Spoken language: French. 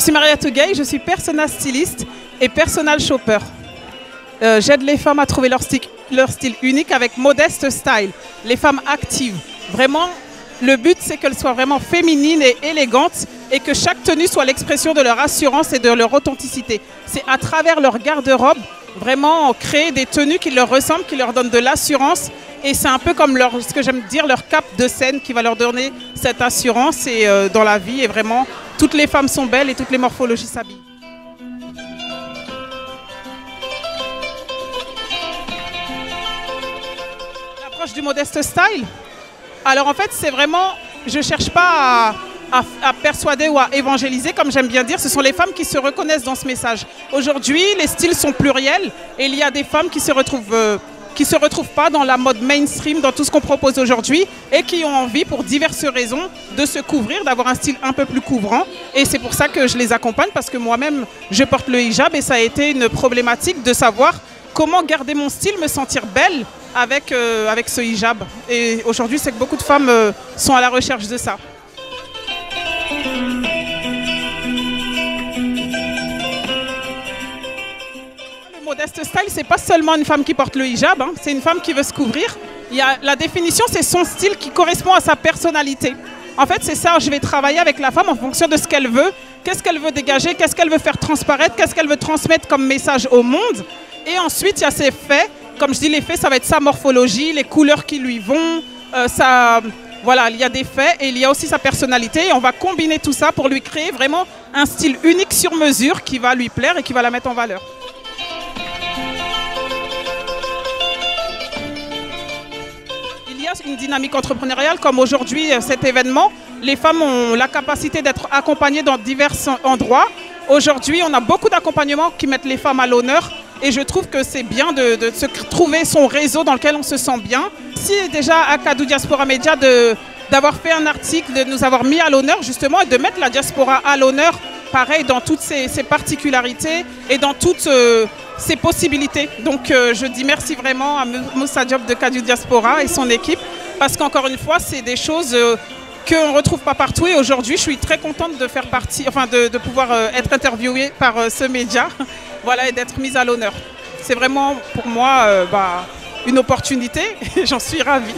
suis Maria Tugay, je suis persona styliste et personal shopper. J'aide les femmes à trouver leur style unique avec Modeste Style, les femmes actives. Vraiment, le but c'est qu'elles soient vraiment féminines et élégantes et que chaque tenue soit l'expression de leur assurance et de leur authenticité. C'est à travers leur garde-robe, vraiment créer des tenues qui leur ressemblent, qui leur donnent de l'assurance. Et c'est un peu comme ce que j'aime dire, leur cape de scène qui va leur donner cette assurance dans la vie. Et vraiment, toutes les femmes sont belles et toutes les morphologies s'habillent. L'approche du Modeste Style. Alors en fait, c'est vraiment, je ne cherche pas à persuader ou à évangéliser, comme j'aime bien dire, ce sont les femmes qui se reconnaissent dans ce message. Aujourd'hui, les styles sont pluriels et il y a des femmes qui se retrouvent pas dans la mode mainstream, dans tout ce qu'on propose aujourd'hui et qui ont envie, pour diverses raisons, de se couvrir, d'avoir un style un peu plus couvrant. Et c'est pour ça que je les accompagne, parce que moi-même, je porte le hijab et ça a été une problématique de savoir comment garder mon style, me sentir belle avec ce hijab. Et aujourd'hui, c'est que beaucoup de femmes sont à la recherche de ça. Le Modeste Style, c'est pas seulement une femme qui porte le hijab, hein, c'est une femme qui veut se couvrir. La définition, c'est son style qui correspond à sa personnalité. En fait, c'est ça, je vais travailler avec la femme en fonction de ce qu'elle veut, qu'est-ce qu'elle veut dégager, qu'est-ce qu'elle veut faire transparaître, qu'est-ce qu'elle veut transmettre comme message au monde. Et ensuite, il y a ses faits. Comme je dis, les faits, ça va être sa morphologie, les couleurs qui lui vont, voilà, il y a des faits et il y a aussi sa personnalité. Et on va combiner tout ça pour lui créer vraiment un style unique sur mesure qui va lui plaire et qui va la mettre en valeur. Il y a une dynamique entrepreneuriale comme aujourd'hui, cet événement. Les femmes ont la capacité d'être accompagnées dans divers endroits. Aujourd'hui, on a beaucoup d'accompagnements qui mettent les femmes à l'honneur. Et je trouve que c'est bien de se trouver son réseau dans lequel on se sent bien. Si déjà à Kadou Diaspora Media d'avoir fait un article, de nous avoir mis à l'honneur justement et de mettre la diaspora à l'honneur, pareil, dans toutes ses particularités et dans toutes ses possibilités. Donc je dis merci vraiment à Moussa Diop de Kadou Diaspora et son équipe, parce qu'encore une fois, c'est des choses qu'on ne retrouve pas partout. Et aujourd'hui, je suis très contente de faire partie, enfin de pouvoir être interviewée par ce média. Voilà, et d'être mise à l'honneur. C'est vraiment pour moi une opportunité et j'en suis ravie.